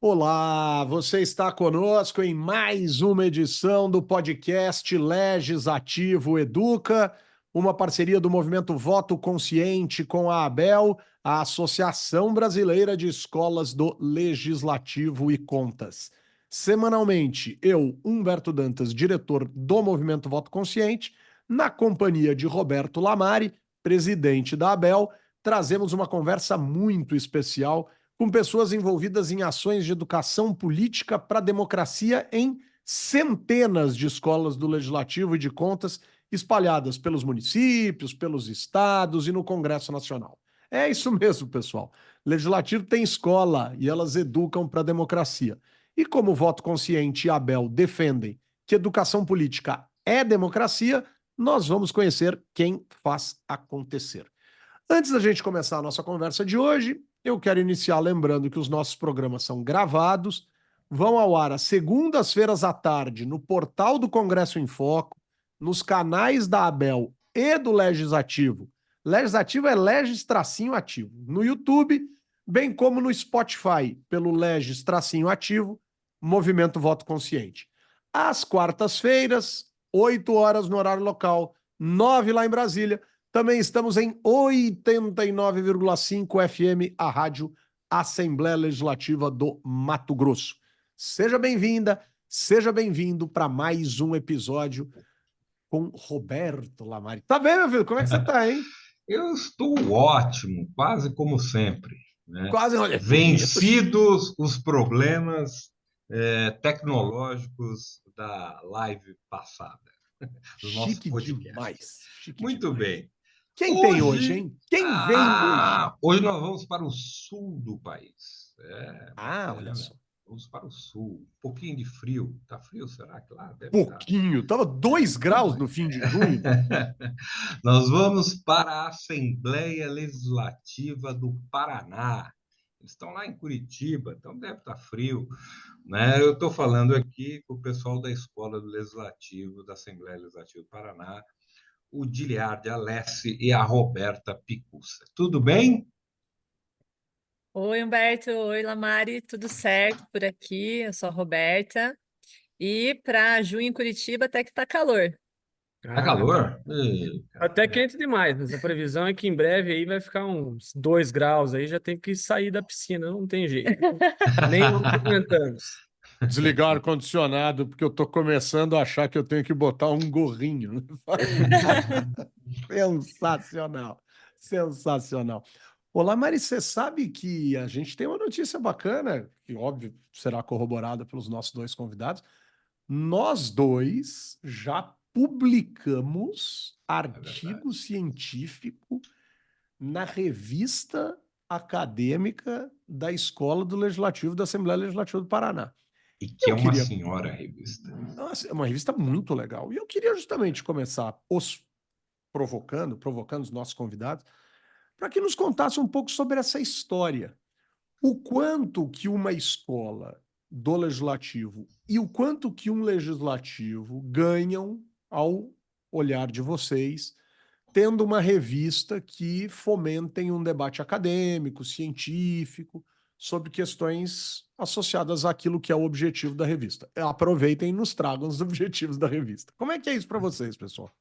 Olá, você está conosco em mais uma edição do podcast Legislativo Educa, uma parceria do Movimento Voto Consciente com a ABEL, a Associação Brasileira de Escolas do Legislativo e Contas. Semanalmente, eu, Humberto Dantas, diretor do Movimento Voto Consciente, na companhia de Roberto Lamari, presidente da ABEL, trazemos uma conversa muito especial com pessoas envolvidas em ações de educação política para a democracia em centenas de escolas do Legislativo e de Contas espalhadas pelos municípios, pelos estados e no Congresso Nacional. É isso mesmo, pessoal. Legislativo tem escola e elas educam para a democracia. E como o Voto Consciente e a ABEL defendem que educação política é democracia, nós vamos conhecer quem faz acontecer. Antes da gente começar a nossa conversa de hoje, eu quero iniciar lembrando que os nossos programas são gravados, vão ao ar às segundas-feiras à tarde no portal do Congresso em Foco, nos canais da ABEL e do Legislativo. Legislativo é Legis-Ativo. No YouTube, bem como no Spotify, pelo Legis-Ativo, Movimento Voto Consciente. Às quartas-feiras, 8 horas no horário local, 9 lá em Brasília. Também estamos em 89,5 FM, a Rádio Assembleia Legislativa do Mato Grosso. Seja bem-vinda, seja bem-vindo para mais um episódio com Roberto Lamari. Tá bem, meu filho? Como é que você tá, hein? Eu estou ótimo, quase como sempre, né? Quase, olha, bonito. Vencidos os problemas tecnológicos da live passada, do nosso Chique podcast. demais, chique Muito demais. bem. Quem tem hoje, Hoje, hein? Quem vem hoje? hoje nós vamos para o sul do país. Ah, olha Bacana. só. Vamos para o sul. Um pouquinho de frio. Tá frio, será que lá? Deve estar. Pouquinho, tava 2 graus no fim de junho. Nós vamos para a Assembleia Legislativa do Paraná. Eles estão lá em Curitiba, então deve estar frio, né? Eu estou falando aqui com o pessoal da Escola do Legislativo, da Assembleia Legislativa do Paraná, o Diliardi Alessi e a Roberta Picussa. Tudo bem? Oi, Humberto. Oi, Lamari. Tudo certo por aqui? Eu sou a Roberta. E para junho em Curitiba até que tá calor. Tá calor? Ih, Até cara. quente demais, mas a previsão é que em breve aí vai ficar uns 2 graus aí, já tem que sair da piscina, não tem jeito. Nem vamos aguentamos. Desligar o ar-condicionado, porque eu tô começando a achar que eu tenho que botar um gorrinho. Sensacional, sensacional. Olá, Mari, você sabe que a gente tem uma notícia bacana, que óbvio será corroborada pelos nossos dois convidados. Nós dois já publicamos É verdade. artigo científico na revista acadêmica da Escola do Legislativo da Assembleia Legislativa do Paraná. E que é Eu uma queria senhora revista. Nossa, é uma revista muito legal. E eu queria justamente começar os provocando os nossos convidados, para que nos contasse um pouco sobre essa história. O quanto que uma escola do legislativo e o quanto que um legislativo ganham ao olhar de vocês, tendo uma revista que fomentem um debate acadêmico, científico, sobre questões associadas àquilo que é o objetivo da revista. Aproveitem e nos tragam os objetivos da revista. Como é que é isso para vocês, pessoal?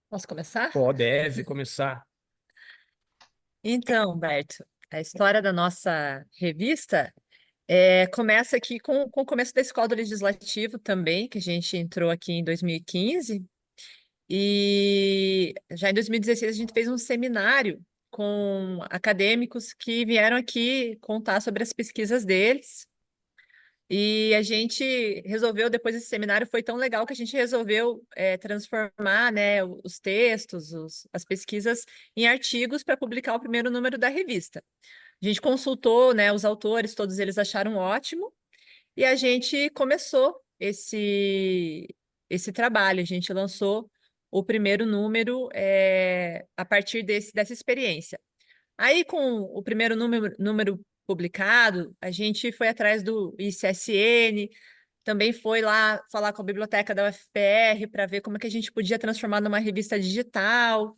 Posso começar? Deve começar. Então, Humberto, a história da nossa revista começa aqui com o começo da Escola do Legislativo também, que a gente entrou aqui em 2015. E já em 2016 a gente fez um seminário com acadêmicos que vieram aqui contar sobre as pesquisas deles. E a gente resolveu, depois desse seminário, foi tão legal que a gente resolveu transformar, né, os textos, as pesquisas em artigos para publicar o primeiro número da revista. A gente consultou, né, os autores, todos eles acharam ótimo, e a gente começou esse trabalho. A gente lançou o primeiro número a partir dessa experiência. Aí, com o primeiro número publicado, a gente foi atrás do ICSN, também foi lá falar com a biblioteca da UFPR para ver como é que a gente podia transformar numa revista digital.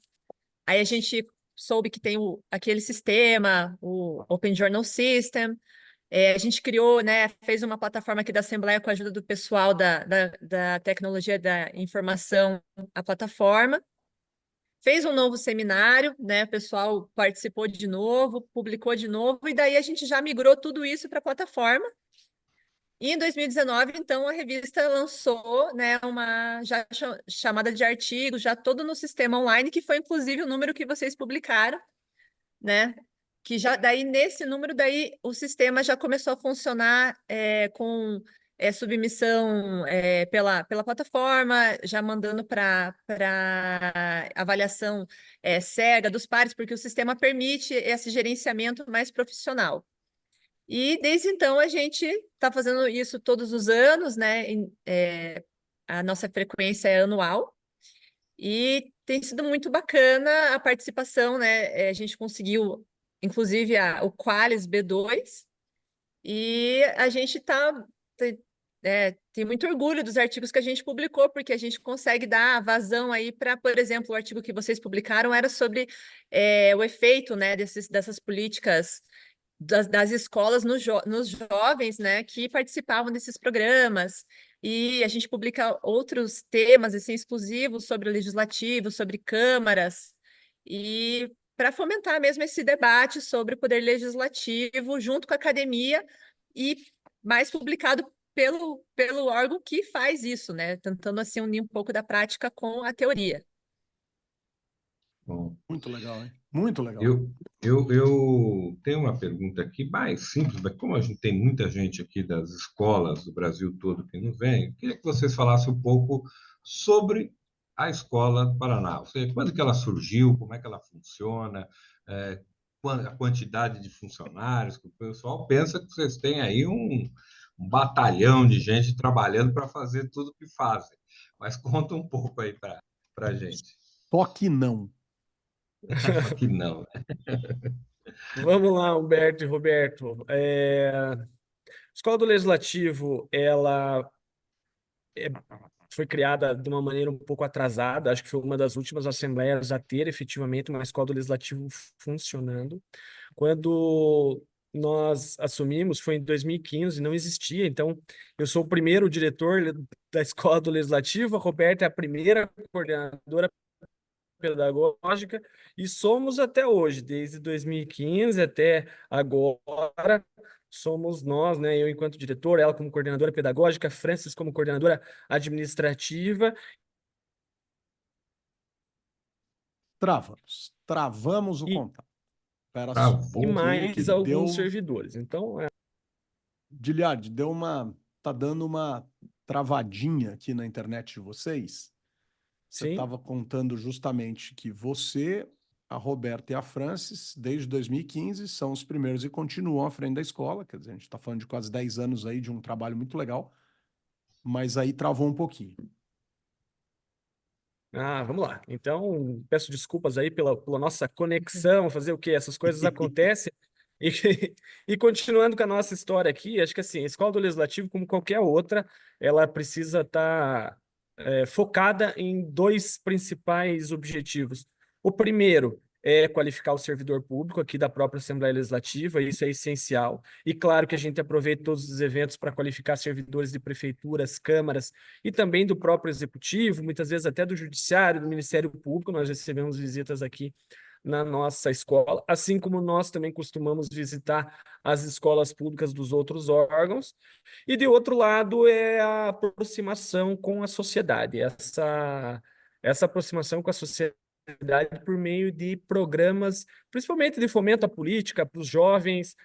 Aí a gente soube que tem aquele sistema, o Open Journal System. A gente criou, né, fez uma plataforma aqui da Assembleia com a ajuda do pessoal da tecnologia da informação, a plataforma. Fez um novo seminário, né, o pessoal participou de novo, publicou de novo, e daí a gente já migrou tudo isso para a plataforma. E em 2019, então, a revista lançou, né, uma já chamada de artigo, já todo no sistema online, que foi inclusive o número que vocês publicaram, né? Que já daí nesse número daí o sistema já começou a funcionar com submissão pela plataforma, já mandando para avaliação cega dos pares, porque o sistema permite esse gerenciamento mais profissional. E desde então a gente está fazendo isso todos os anos, né? A nossa frequência é anual. E tem sido muito bacana a participação, né? A gente conseguiu, inclusive, o Qualis B2, e a gente tem muito orgulho dos artigos que a gente publicou, porque a gente consegue dar vazão aí para, por exemplo, o artigo que vocês publicaram era sobre o efeito, né, dessas políticas das escolas nos jovens, né, que participavam desses programas. E a gente publica outros temas assim, exclusivos sobre o legislativo, sobre câmaras, e para fomentar mesmo esse debate sobre o poder legislativo junto com a academia e mais publicado pelo órgão que faz isso, né? Tentando assim unir um pouco da prática com a teoria. Bom, Muito legal, hein? Muito legal. eu tenho uma pergunta aqui mais simples, mas como a gente tem muita gente aqui das escolas do Brasil todo que nos vem, eu queria que vocês falassem um pouco sobre a Escola do Paraná. Ou seja, quando que ela surgiu, como é que ela funciona, a quantidade de funcionários, que o pessoal pensa que vocês têm aí um batalhão de gente trabalhando para fazer tudo o que fazem. Mas conta um pouco aí para a gente. Só que não. Só que não. Vamos lá, Humberto e Roberto. A Escola do Legislativo, ela foi criada de uma maneira um pouco atrasada, acho que foi uma das últimas assembleias a ter efetivamente uma Escola do Legislativo funcionando. Quando nós assumimos, foi em 2015, não existia, então eu sou o primeiro diretor da Escola do Legislativo, a Roberta é a primeira coordenadora pedagógica, e somos até hoje, desde 2015 até agora, somos nós, né? Eu enquanto diretor, ela como coordenadora pedagógica, Francis como coordenadora administrativa. Travamos o E, contato. Espera só um e pouquinho que mais alguns deu... servidores. Então, Giliard, tá dando uma travadinha aqui na internet de vocês. Você sim, estava contando justamente que você, a Roberta e a Francis, desde 2015, são os primeiros e continuam à frente da escola. Quer dizer, a gente está falando de quase 10 anos aí de um trabalho muito legal, mas aí travou um pouquinho. vamos lá. Então, peço desculpas aí pela nossa conexão, fazer o quê? Essas coisas acontecem. E, e continuando com a nossa história aqui, acho que assim, a Escola do Legislativo, como qualquer outra, ela precisa estar focada em dois principais objetivos. O primeiro é qualificar o servidor público aqui da própria Assembleia Legislativa, isso é essencial. E claro que a gente aproveita todos os eventos para qualificar servidores de prefeituras, câmaras e também do próprio Executivo, muitas vezes até do Judiciário, do Ministério Público. Nós recebemos visitas aqui na nossa escola, assim como nós também costumamos visitar as escolas públicas dos outros órgãos. E de outro lado é a aproximação com a sociedade, essa aproximação com a sociedade por meio de programas, principalmente de fomento à política para os jovens,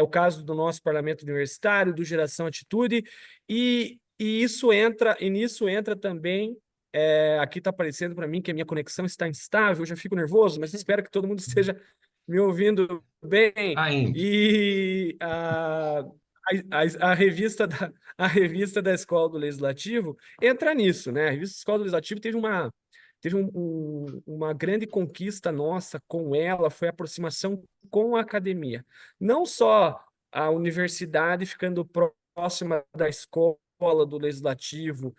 o caso do nosso parlamento universitário, do Geração Atitude, e nisso entra também. Aqui está aparecendo para mim que a minha conexão está instável, eu já fico nervoso, mas espero que todo mundo esteja me ouvindo bem. Ainda. E a revista da Escola do Legislativo entra nisso, né? A revista da Escola do Legislativo teve uma grande conquista nossa com ela, foi a aproximação com a academia. Não só a universidade ficando próxima da escola do Legislativo,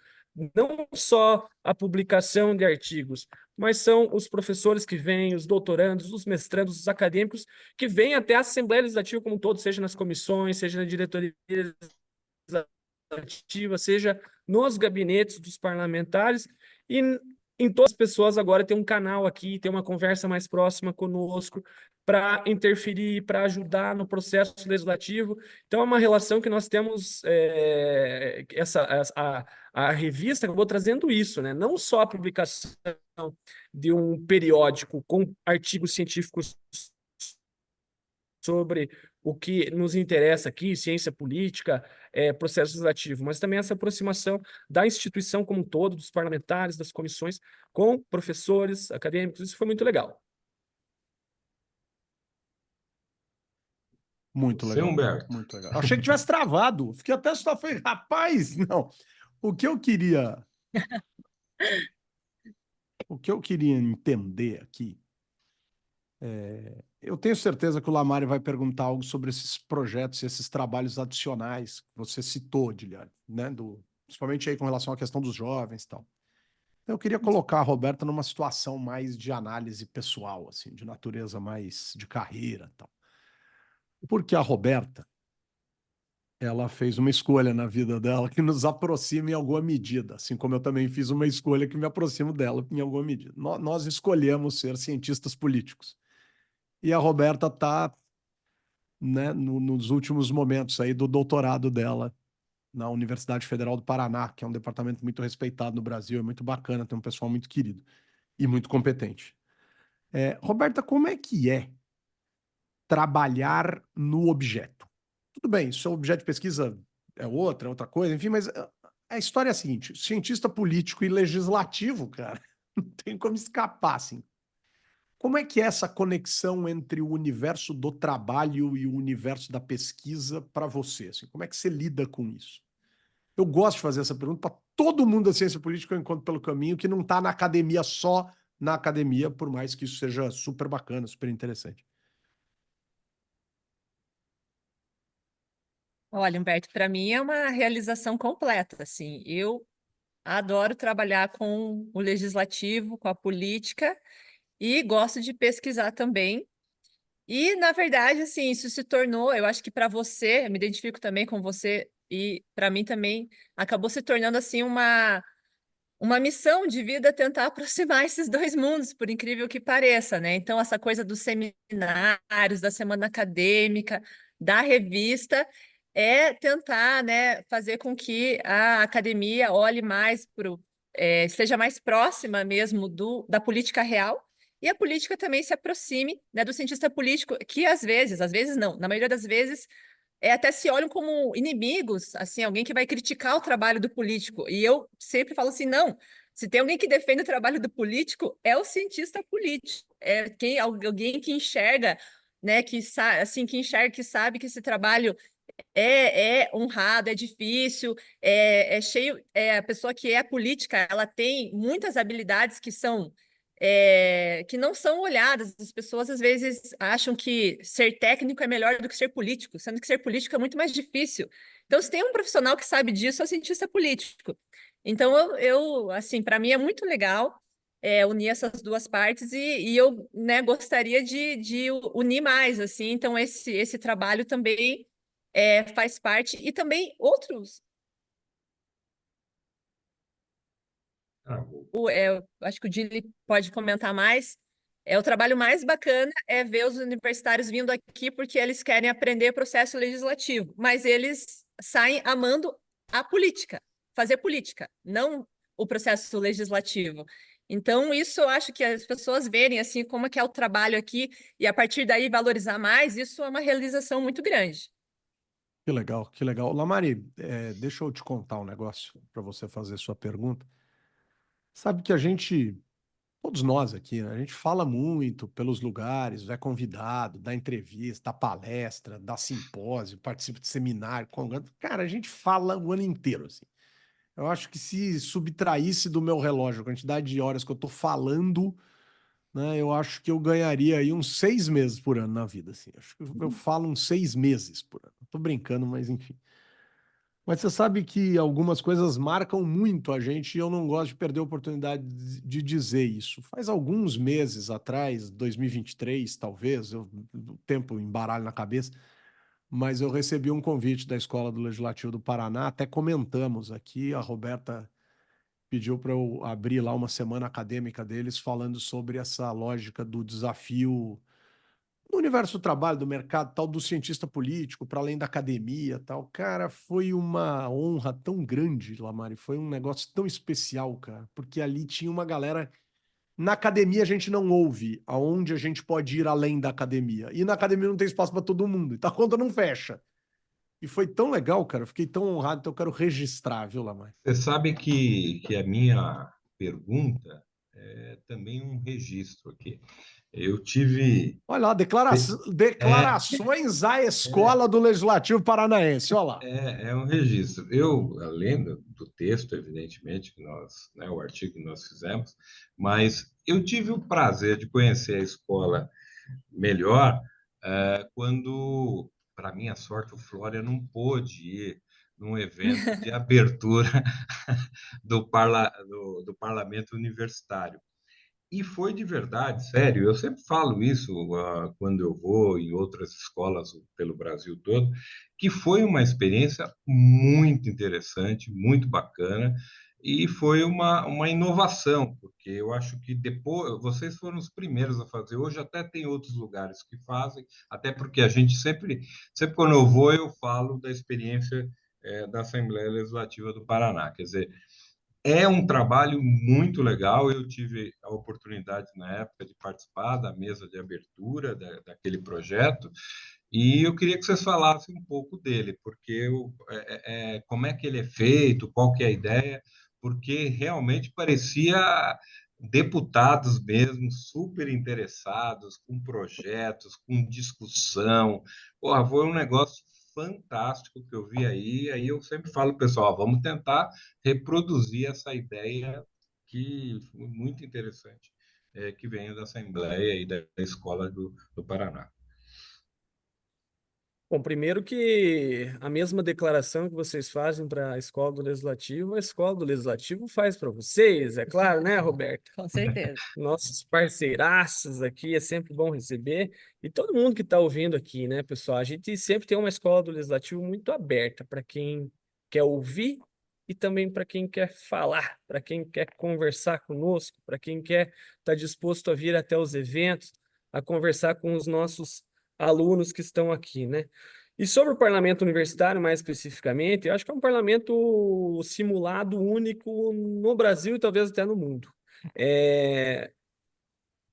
não só a publicação de artigos, mas são os professores que vêm, os doutorandos, os mestrandos, os acadêmicos, que vêm até a Assembleia Legislativa como um todo, seja nas comissões, seja na diretoria legislativa, seja nos gabinetes dos parlamentares, e em todas as pessoas agora tem um canal aqui, tem uma conversa mais próxima conosco para interferir, para ajudar no processo legislativo. Então, é uma relação que nós temos, a revista acabou trazendo isso, né? Não só a publicação de um periódico com artigos científicos sobre o que nos interessa aqui, ciência política, processo legislativo, mas também essa aproximação da instituição como um todo, dos parlamentares, das comissões, com professores, acadêmicos, isso foi muito legal. Muito Você, legal. Humberto. Muito legal. Achei que tivesse travado. Fiquei até só falei, rapaz, não. O que eu queria entender aqui, eu tenho certeza que o Lamari vai perguntar algo sobre esses projetos, esses trabalhos adicionais que você citou, Diliane, né? Principalmente aí com relação à questão dos jovens e tal. Então, eu queria colocar a Roberta numa situação mais de análise pessoal, assim, de natureza mais de carreira e tal. Porque a Roberta, ela fez uma escolha na vida dela que nos aproxima em alguma medida, assim como eu também fiz uma escolha que me aproximo dela em alguma medida. Nós escolhemos ser cientistas políticos. E a Roberta está, né, nos últimos momentos aí do doutorado dela na Universidade Federal do Paraná, que é um departamento muito respeitado no Brasil, é muito bacana, tem um pessoal muito querido e muito competente. Roberta, como é que é trabalhar no objeto? Tudo bem, seu objeto de pesquisa é outra coisa, enfim, mas a história é a seguinte: cientista político e legislativo, cara, não tem como escapar, assim. Como é que é essa conexão entre o universo do trabalho e o universo da pesquisa para você? Assim? Como é que você lida com isso? Eu gosto de fazer essa pergunta para todo mundo da ciência política que eu encontro pelo caminho, que não está na academia só na academia, por mais que isso seja super bacana, super interessante. Olha, Humberto, para mim é uma realização completa, assim. Eu adoro trabalhar com o legislativo, com a política e gosto de pesquisar também. E, na verdade, assim, isso se tornou, eu acho que para você, eu me identifico também com você e para mim também acabou se tornando assim uma missão de vida tentar aproximar esses dois mundos, por incrível que pareça, né? Então, essa coisa dos seminários, da semana acadêmica, da revista, é tentar, né, fazer com que a academia olhe mais seja mais próxima mesmo da política real, e a política também se aproxime, né, do cientista político, que às vezes não, na maioria das vezes até se olham como inimigos, assim, alguém que vai criticar o trabalho do político. E eu sempre falo assim, não, se tem alguém que defende o trabalho do político, é o cientista político, alguém que enxerga, né, assim, que enxerga, que sabe que esse trabalho é honrado, é difícil, é cheio, a pessoa que é política, ela tem muitas habilidades que não são olhadas. As pessoas às vezes acham que ser técnico é melhor do que ser político, sendo que ser político é muito mais difícil. Então, se tem um profissional que sabe disso, é o cientista político. Então, assim, para mim é muito legal unir essas duas partes e eu, né, gostaria de unir mais, assim. Então, esse trabalho também faz parte e também outros. Acho que o Dili pode comentar mais. O trabalho mais bacana é ver os universitários vindo aqui porque eles querem aprender processo legislativo, mas eles saem amando a política, fazer política, não o processo legislativo. Então, isso eu acho que as pessoas verem assim como é que é o trabalho aqui e a partir daí valorizar mais, isso é uma realização muito grande. Que legal, que legal. Lamari, deixa eu te contar um negócio para você fazer sua pergunta. Sabe que todos nós aqui, né, a gente fala muito pelos lugares, é convidado, dá entrevista, dá palestra, dá simpósio, participa de seminário, congresso. Cara, a gente fala o ano inteiro, assim. Eu acho que se subtraísse do meu relógio a quantidade de horas que eu tô falando, né, eu acho que eu ganharia aí uns 6 meses por ano na vida, assim. Acho que eu falo uns 6 meses por ano. Tô brincando, mas enfim. Mas você sabe que algumas coisas marcam muito a gente e eu não gosto de perder a oportunidade de dizer isso. Faz alguns meses atrás, 2023, talvez, o tempo embaralha na cabeça, mas eu recebi um convite da Escola do Legislativo do Paraná, até comentamos aqui, a Roberta pediu para eu abrir lá uma semana acadêmica deles falando sobre essa lógica do desafio no universo do trabalho, do mercado, tal, do cientista político, para além da academia, tal. Cara, foi uma honra tão grande, Lamari, foi um negócio tão especial, cara, porque ali tinha uma galera. Na academia a gente não ouve aonde a gente pode ir além da academia. E na academia não tem espaço para todo mundo, então a conta não fecha. E foi tão legal, cara, eu fiquei tão honrado, então eu quero registrar, viu, Lamar? Você sabe que a minha pergunta é também um registro aqui. Eu tive. Olha lá, É, declarações à é, escola do Legislativo Paranaense, olha lá. é um registro. Eu, além do texto, evidentemente, que nós, né, o artigo que nós fizemos, mas eu tive o prazer de conhecer a escola melhor quando, para minha sorte, o Flória não pôde ir num evento de abertura do Parlamento Universitário. E foi de verdade, sério, eu sempre falo isso quando eu vou em outras escolas pelo Brasil todo, que foi uma experiência muito interessante, muito bacana, e foi uma inovação, porque eu acho que depois, vocês foram os primeiros a fazer, hoje até tem outros lugares que fazem, até porque a gente sempre quando eu vou, eu falo da experiência da Assembleia Legislativa do Paraná, quer dizer, é um trabalho muito legal. Eu tive a oportunidade, na época, de participar da mesa de abertura daquele projeto, e eu queria que vocês falassem um pouco dele, porque como é que ele é feito, qual que é a ideia, porque realmente parecia deputados mesmo, super interessados, com projetos, com discussão. Porra, foi um negócio fantástico que eu vi aí eu sempre falo, pessoal, vamos tentar reproduzir essa ideia que foi muito interessante, que vem da Assembleia e da Escola do Paraná. Bom, primeiro que a mesma declaração que vocês fazem para a Escola do Legislativo, a Escola do Legislativo faz para vocês, é claro, né, Roberto? Com certeza. Nossos parceiraços aqui, é sempre bom receber. E todo mundo que está ouvindo aqui, né, pessoal? A gente sempre tem uma Escola do Legislativo muito aberta para quem quer ouvir e também para quem quer falar, para quem quer conversar conosco, para quem quer estar disposto a vir até os eventos, a conversar com os nossos alunos que estão aqui, né? E sobre o parlamento universitário, mais especificamente, eu acho que é um parlamento simulado único no Brasil e talvez até no mundo.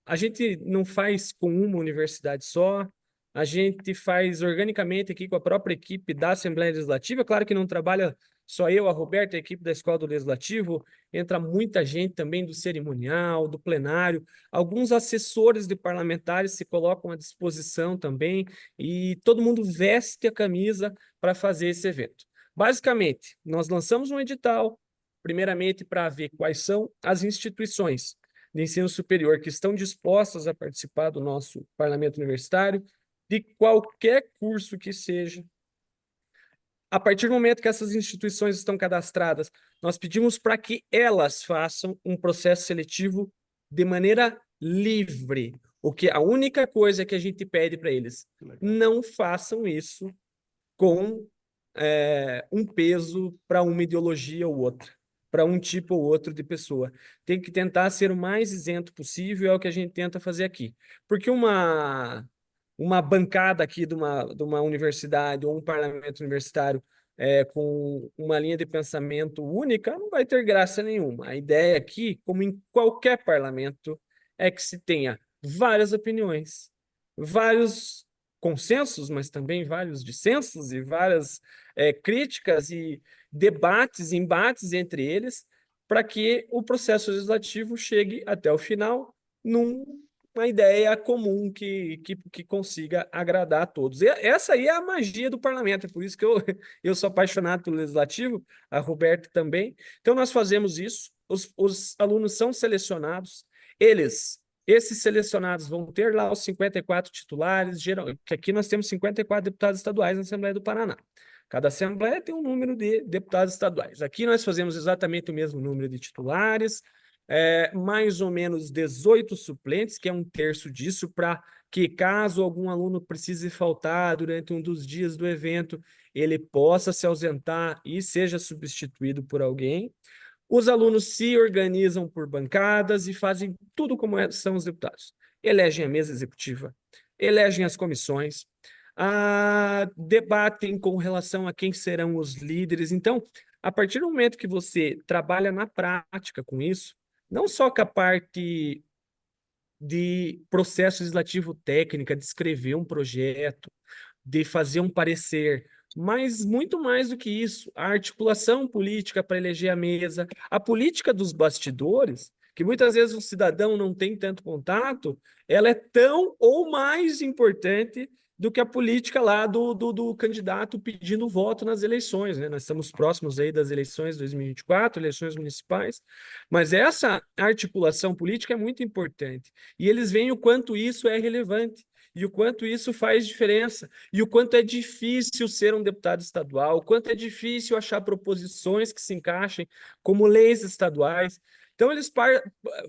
A gente não faz com uma universidade só, a gente faz organicamente aqui com a própria equipe da Assembleia Legislativa. Claro que não trabalha só eu, a Roberta, a equipe da Escola do Legislativo, entra muita gente também do cerimonial, do plenário, alguns assessores de parlamentares se colocam à disposição também, e todo mundo veste a camisa para fazer esse evento. Basicamente, nós lançamos um edital, primeiramente para ver quais são as instituições de ensino superior que estão dispostas a participar do nosso parlamento universitário, de qualquer curso que seja. A partir do momento que essas instituições estão cadastradas, nós pedimos para que elas façam um processo seletivo de maneira livre. O que a única coisa que a gente pede para eles, não façam isso com um peso para uma ideologia ou outra, para um tipo ou outro de pessoa. Tem que tentar ser o mais isento possível, é o que a gente tenta fazer aqui. Porque uma bancada aqui de uma universidade ou um parlamento universitário com uma linha de pensamento única não vai ter graça nenhuma. A ideia aqui, como em qualquer parlamento, é que se tenha várias opiniões, vários consensos, mas também vários dissensos e várias críticas e debates, embates entre eles, para que o processo legislativo chegue até o final numa ideia comum que consiga agradar a todos. E essa aí é a magia do parlamento, é por isso que eu sou apaixonado pelo legislativo, a Roberta também. Então, nós fazemos isso, os alunos são selecionados, esses selecionados vão ter lá os 54 titulares, que aqui nós temos 54 deputados estaduais na Assembleia do Paraná. Cada assembleia tem um número de deputados estaduais. Aqui nós fazemos exatamente o mesmo número de titulares, mais ou menos 18 suplentes, que é um terço disso, para que caso algum aluno precise faltar durante um dos dias do evento, ele possa se ausentar e seja substituído por alguém. Os alunos se organizam por bancadas e fazem tudo como são os deputados. Elegem a mesa executiva, elegem as comissões, debatem com relação a quem serão os líderes. Então, a partir do momento que você trabalha na prática com isso, não só com a parte de processo legislativo técnica, de escrever um projeto, de fazer um parecer, mas muito mais do que isso, a articulação política para eleger a mesa, a política dos bastidores, que muitas vezes o cidadão não tem tanto contato, ela é tão ou mais importante do que a política lá do candidato pedindo voto nas eleições, né? Nós estamos próximos aí das eleições de 2024, eleições municipais, mas essa articulação política é muito importante. E eles veem o quanto isso é relevante, e o quanto isso faz diferença, e o quanto é difícil ser um deputado estadual, o quanto é difícil achar proposições que se encaixem como leis estaduais. Então, eles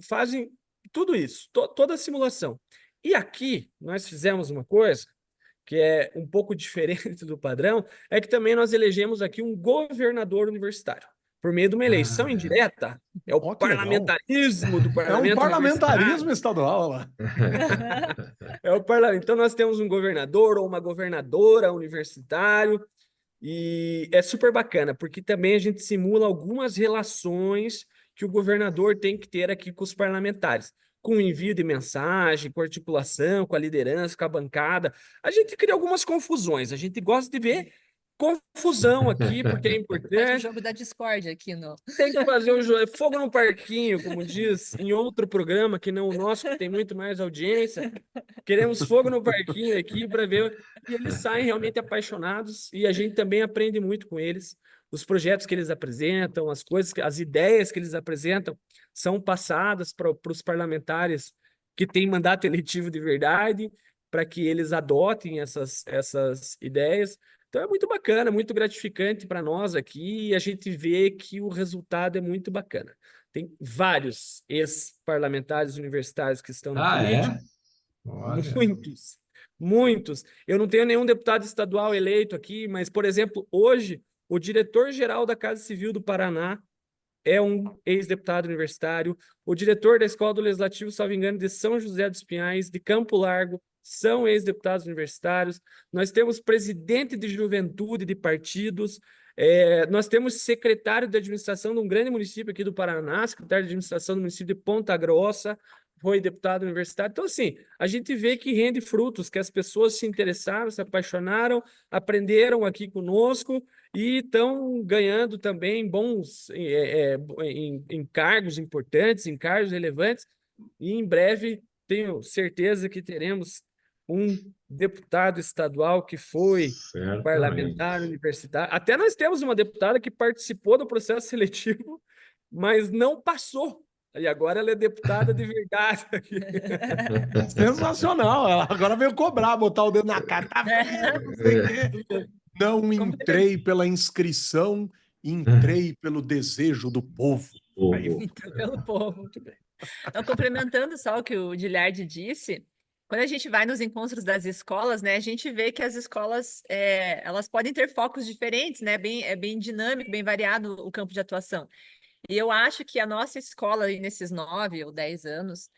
fazem tudo isso, toda a simulação. E aqui, nós fizemos uma coisa que é um pouco diferente do padrão, é que também nós elegemos aqui um governador universitário, por meio de uma eleição indireta. É o parlamentarismo do parlamento. É um parlamentarismo estadual lá. É o parlamento. Então, nós temos um governador ou uma governadora universitário, e é super bacana, porque também a gente simula algumas relações que o governador tem que ter aqui com os parlamentares, com o envio de mensagem, com a articulação, com a liderança, com a bancada. A gente cria algumas confusões, a gente gosta de ver confusão aqui, porque é Faz o importante. jogo da discórdia aqui, Tem que fazer o jogo, fogo no parquinho, como diz em outro programa, que não o nosso, que tem muito mais audiência. Queremos fogo no parquinho aqui para ver. E eles saem realmente apaixonados e a gente também aprende muito com eles. Os projetos que eles apresentam, as coisas, as ideias que eles apresentam são passadas para os parlamentares que têm mandato eletivo de verdade, para que eles adotem essas ideias. Então é muito bacana, muito gratificante para nós aqui, e a gente vê que o resultado é muito bacana. Tem vários ex-parlamentares universitários que estão na política. Olha. Muitos, muitos. Eu não tenho nenhum deputado estadual eleito aqui, mas, por exemplo, hoje, o diretor-geral da Casa Civil do Paraná é um ex-deputado universitário. O diretor da Escola do Legislativo, salvo engano, de São José dos Pinhais, de Campo Largo, são ex-deputados universitários. Nós temos presidente de juventude de partidos. Nós temos secretário de administração de um grande município aqui do Paraná, secretário de administração do município de Ponta Grossa, foi deputado universitário. Então, assim, a gente vê que rende frutos, que as pessoas se interessaram, se apaixonaram, aprenderam aqui conosco e estão ganhando também bons em cargos importantes, em cargos relevantes, e em breve tenho certeza que teremos um deputado estadual que foi parlamentar universitário. Até nós temos uma deputada que participou do processo seletivo, mas não passou. E agora ela é deputada de verdade. Sensacional. Ela agora veio cobrar, botar o dedo na cara. Tá vendo? Não sei o quê. Não entrei pela inscrição, entrei pelo desejo do povo. Pelo povo. Muito bem. Então, complementando só o que o Giliardi disse, quando a gente vai nos encontros das escolas, né, a gente vê que as escolas elas podem ter focos diferentes, né? É bem dinâmico, bem variado o campo de atuação. E eu acho que a nossa escola, nesses 9 ou 10 anos,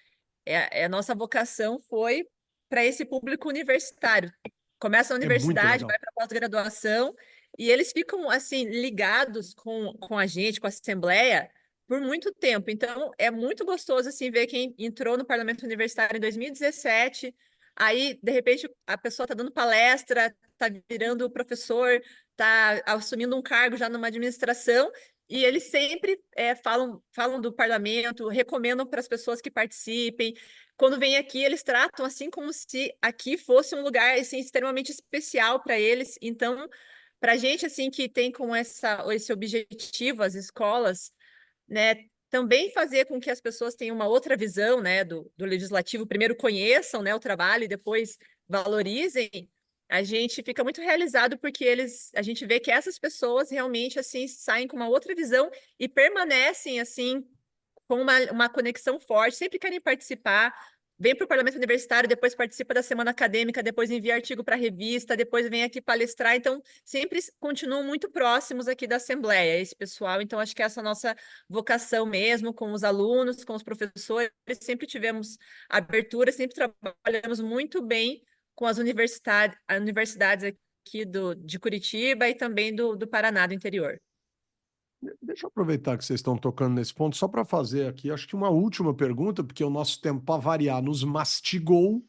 a nossa vocação foi para esse público universitário. Começa a universidade, vai para a pós-graduação, e eles ficam assim ligados com a gente, com a Assembleia, por muito tempo. Então, é muito gostoso assim ver quem entrou no Parlamento Universitário em 2017, aí, de repente, a pessoa está dando palestra, está virando professor, está assumindo um cargo já numa administração, e eles sempre falam do parlamento, recomendam para as pessoas que participem. Quando vêm aqui, eles tratam assim como se aqui fosse um lugar assim, extremamente especial para eles. Então, para a gente assim, que tem como esse objetivo, as escolas, né, também fazer com que as pessoas tenham uma outra visão, né, do legislativo, primeiro conheçam, né, o trabalho e depois valorizem, a gente fica muito realizado porque a gente vê que essas pessoas realmente assim saem com uma outra visão e permanecem assim com uma conexão forte, sempre querem participar, vem para o Parlamento Universitário, depois participa da semana acadêmica, depois envia artigo para a revista, depois vem aqui palestrar, então sempre continuam muito próximos aqui da Assembleia, esse pessoal, então acho que essa é a nossa vocação mesmo, com os alunos, com os professores, sempre tivemos abertura, sempre trabalhamos muito bem com as universidades aqui de Curitiba e também do Paraná, do interior. Deixa eu aproveitar que vocês estão tocando nesse ponto, só para fazer aqui, acho que uma última pergunta, porque o nosso tempo, para variar, nos mastigou,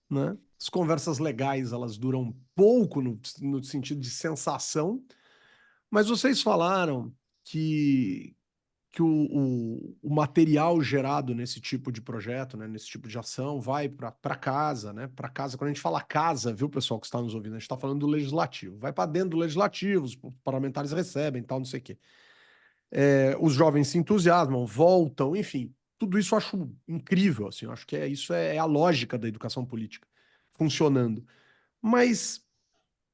né? As conversas legais, elas duram pouco no sentido de sensação, mas vocês falaram que o material gerado nesse tipo de projeto, né, nesse tipo de ação, vai para casa, né? Para casa, quando a gente fala casa, viu, pessoal que está nos ouvindo, a gente está falando do legislativo. Vai para dentro do legislativo, os parlamentares recebem, tal, não sei o quê. Os jovens se entusiasmam, voltam, enfim, tudo isso eu acho incrível, assim, eu acho que isso é a lógica da educação política funcionando. Mas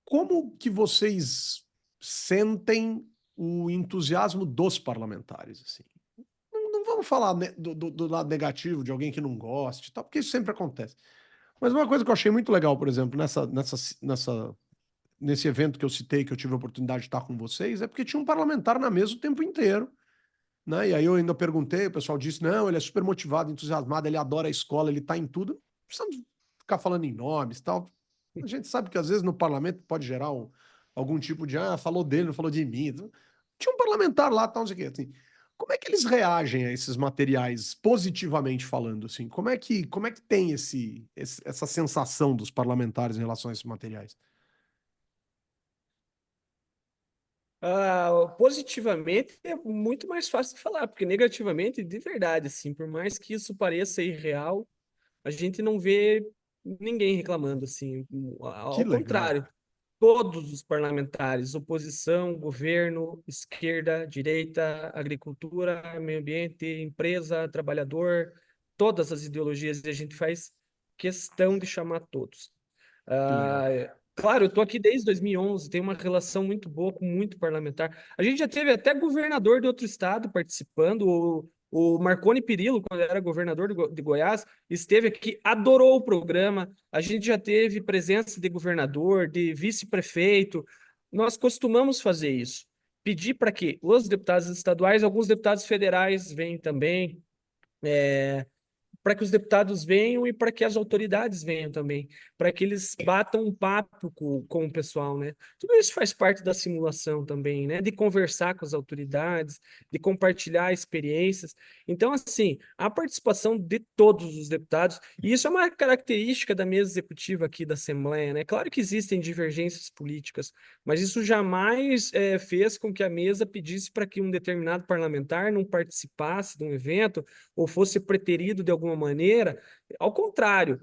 como que vocês sentem o entusiasmo dos parlamentares, assim? Não vamos falar do lado negativo de alguém que não goste, tal, porque isso sempre acontece. Mas uma coisa que eu achei muito legal, por exemplo, nesse evento que eu citei, que eu tive a oportunidade de estar com vocês, é porque tinha um parlamentar na mesa o tempo inteiro, né? E aí eu ainda perguntei, o pessoal disse, não, ele é super motivado, entusiasmado, ele adora a escola, ele está em tudo. Não precisamos ficar falando em nomes, tal. A gente sabe que às vezes no parlamento pode gerar algum tipo de, falou dele, não falou de mim. Tinha um parlamentar lá, tal, não sei o quê, assim. Como é que eles reagem a esses materiais, positivamente falando, assim? Como é que tem essa sensação dos parlamentares em relação a esses materiais? Positivamente é muito mais fácil de falar, porque negativamente, de verdade, assim, por mais que isso pareça irreal, a gente não vê ninguém reclamando, assim. Que Ao legal. contrário, todos os parlamentares, oposição, governo, esquerda, direita, agricultura, meio ambiente, empresa, trabalhador, todas as ideologias, e a gente faz questão de chamar todos. Que legal. Claro, eu estou aqui desde 2011, tenho uma relação muito boa com muito parlamentar. A gente já teve até governador de outro estado participando, o Marconi Perillo, quando era governador de Goiás, esteve aqui, adorou o programa. A gente já teve presença de governador, de vice-prefeito. Nós costumamos fazer isso. Pedir para que os deputados estaduais, alguns deputados federais venham também, para que os deputados venham e para que as autoridades venham também, para que eles batam um papo com o pessoal, né? Tudo isso faz parte da simulação também, né? De conversar com as autoridades, de compartilhar experiências. Então, assim, a participação de todos os deputados, e isso é uma característica da mesa executiva aqui da Assembleia, né? Claro que existem divergências políticas, mas isso jamais fez com que a mesa pedisse para que um determinado parlamentar não participasse de um evento ou fosse preterido de alguma maneira. Ao contrário,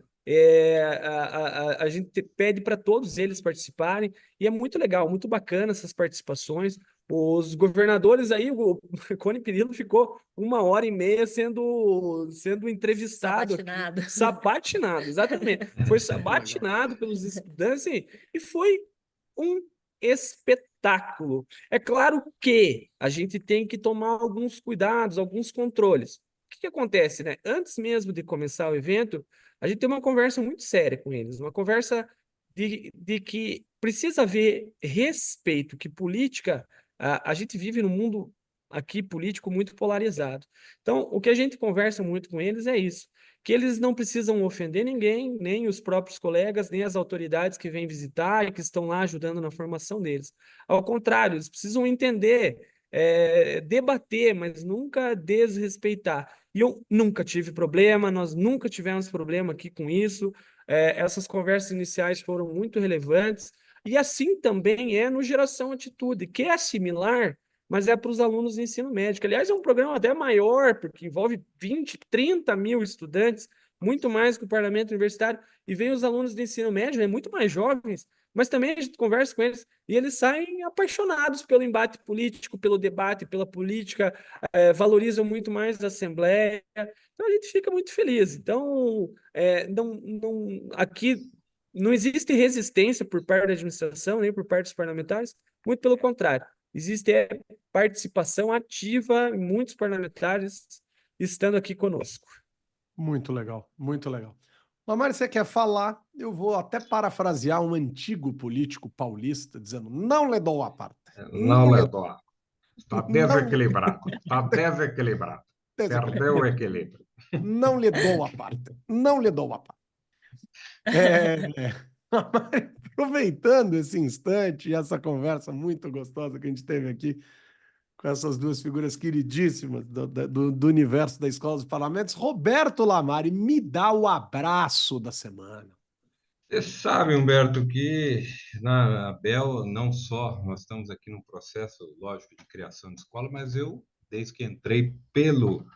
a gente pede para todos eles participarem, e é muito legal, muito bacana essas participações. Os governadores aí, o Cone Perillo ficou 1 hora e meia sendo entrevistado aqui, Sabatinado. sabatinado, exatamente. Foi Que legal. sabatinado pelos estudantes e foi um espetáculo. É claro que a gente tem que tomar alguns cuidados, alguns controles. O que acontece, né? Antes mesmo de começar o evento, a gente tem uma conversa muito séria com eles, uma conversa de que precisa haver respeito, que política, a gente vive num mundo aqui político muito polarizado. Então, o que a gente conversa muito com eles é isso, que eles não precisam ofender ninguém, nem os próprios colegas, nem as autoridades que vêm visitar e que estão lá ajudando na formação deles. Ao contrário, eles precisam entender, debater, mas nunca desrespeitar. E eu nunca tive problema, nós nunca tivemos problema aqui com isso. Essas conversas iniciais foram muito relevantes. E assim também é no Geração Atitude, que é similar, mas é para os alunos do ensino médio. Aliás, é um programa até maior, porque envolve 20, 30 mil estudantes, muito mais que o parlamento universitário, e vem os alunos do ensino médio, né, muito mais jovens, mas também a gente conversa com eles e eles saem apaixonados pelo embate político, pelo debate, pela política, valorizam muito mais a Assembleia, então a gente fica muito feliz. Então, aqui não existe resistência por parte da administração, nem por parte dos parlamentares, muito pelo contrário. Existe participação ativa, muitos parlamentares estando aqui conosco. Muito legal, muito legal. Lamari, você quer falar? Eu vou até parafrasear um antigo político paulista dizendo: não lhe dou a parte. Não Não lhe levou. Está não, desequilibrado. Está desequilibrado. Perdeu o equilíbrio. não lhe dou a parte. Não lhe dou a parte. Lamari, aproveitando esse instante e essa conversa muito gostosa que a gente teve aqui com essas duas figuras queridíssimas do universo da Escola dos Parlamentos, Roberto Lamari, me dá o abraço da semana. Você sabe, Humberto, que na ABEL, não só nós estamos aqui num processo, lógico, de criação de escola, mas eu, desde que entrei pelo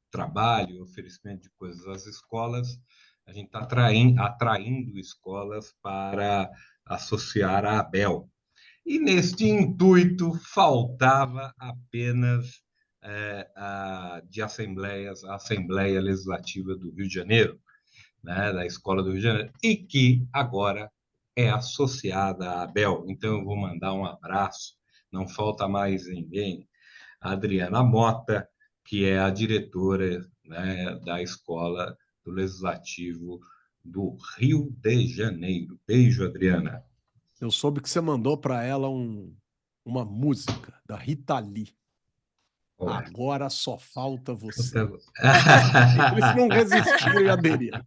trabalho, oferecimento de coisas às escolas, a gente está atraindo escolas para associar à ABEL. E neste intuito faltava apenas a Assembleia Legislativa do Rio de Janeiro, né, da Escola do Rio de Janeiro, e que agora é associada à ABEL. Então, eu vou mandar um abraço, não falta mais ninguém, a Adriana Mota, que é a diretora, né, da Escola do Legislativo do Rio de Janeiro. Beijo, Adriana. Eu soube que você mandou para ela uma música da Rita Lee. Olá. Agora só falta você. Eles não resistiram e aderiram.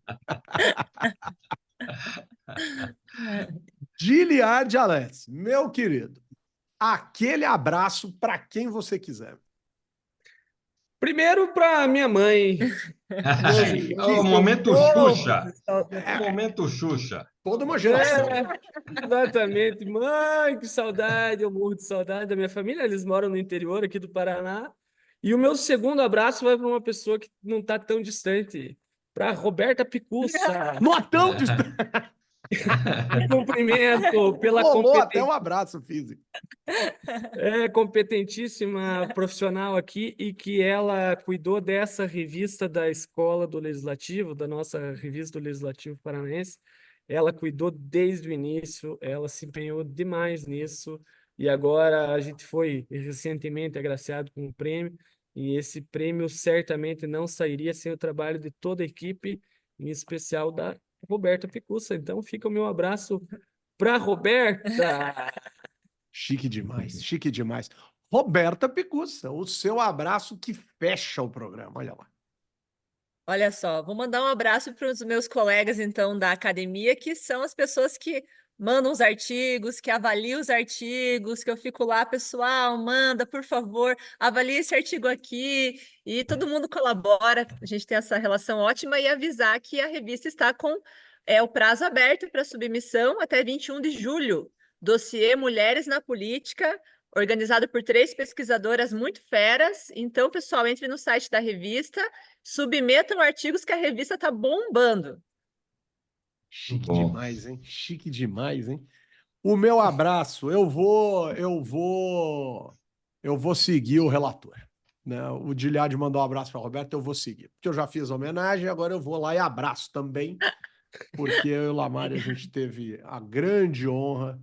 Giliard Alex, meu querido, aquele abraço para quem você quiser. Primeiro para minha mãe. O momento Xuxa. É. Momento Xuxa. Toda uma geração. Exatamente. Mãe, que saudade. Eu morro de saudade da minha família. Eles moram no interior aqui do Paraná. E o meu segundo abraço vai para uma pessoa que não está tão distante. Para Roberta Picussa. Não é tão distante. Cumprimento pela Rolou até um abraço físico. Competentíssima profissional aqui e que ela cuidou dessa revista da Escola do Legislativo, da nossa revista do Legislativo Paranaense. Ela cuidou desde o início, ela se empenhou demais nisso e agora a gente foi recentemente agraciado com um prêmio e esse prêmio certamente não sairia sem o trabalho de toda a equipe, em especial da Roberta Picussa. Então fica o meu abraço para Roberta. Chique demais, chique demais. Roberta Picussa, o seu abraço que fecha o programa, olha lá. Olha só, vou mandar um abraço para os meus colegas, então, da academia, que são as pessoas que mandam os artigos, que avaliam os artigos, que eu fico lá, pessoal, manda, por favor, avalie esse artigo aqui, e todo mundo colabora, a gente tem essa relação ótima, e avisar que a revista está com o prazo aberto para submissão até 21 de julho. Dossiê Mulheres na Política, organizado por 3 pesquisadoras muito feras. Então, pessoal, entre no site da revista, submetam artigos que a revista está bombando. Chique demais, hein? Chique demais, hein? O meu abraço, eu vou seguir o relator, né? O Giliard mandou um abraço para Roberto, eu vou seguir. Porque eu já fiz a homenagem, agora eu vou lá e abraço também, porque eu e o Lamari, a gente teve a grande honra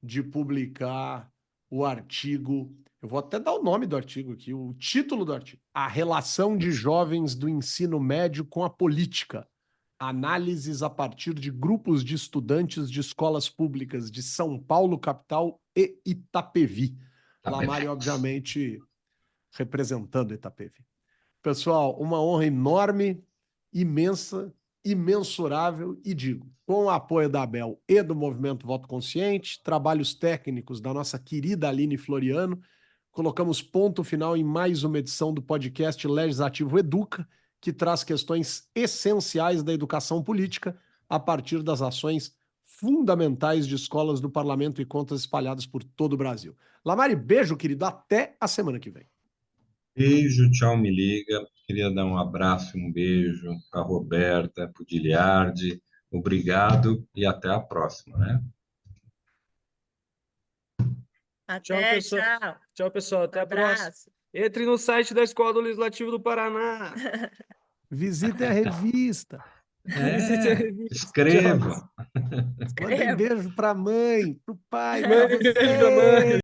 de publicar o artigo, eu vou até dar o nome do artigo aqui, o título do artigo: A Relação de Jovens do Ensino Médio com a Política. Análises a partir de grupos de estudantes de escolas públicas de São Paulo, capital, e Itapevi. Lamari, obviamente, representando Itapevi. Pessoal, uma honra enorme, imensa, imensurável, e digo, com o apoio da ABEL e do Movimento Voto Consciente, trabalhos técnicos da nossa querida Aline Floriano, colocamos ponto final em mais uma edição do podcast Legislativo Educa, que traz questões essenciais da educação política a partir das ações fundamentais de escolas do parlamento e contas espalhadas por todo o Brasil. Lamari, beijo, querido, até a semana que vem. Beijo, tchau, me liga. Queria dar um abraço e um beijo para a Roberta, para o Giliard. Obrigado e até a próxima, né? Até, tchau, pessoal. Tchau. Tchau, pessoal. Até a próxima. Entre no site da Escola do Legislativo do Paraná. Visite a revista. Escreva. Mandem beijo para a mãe, para o pai, para Mande beijo pra mãe. vocês.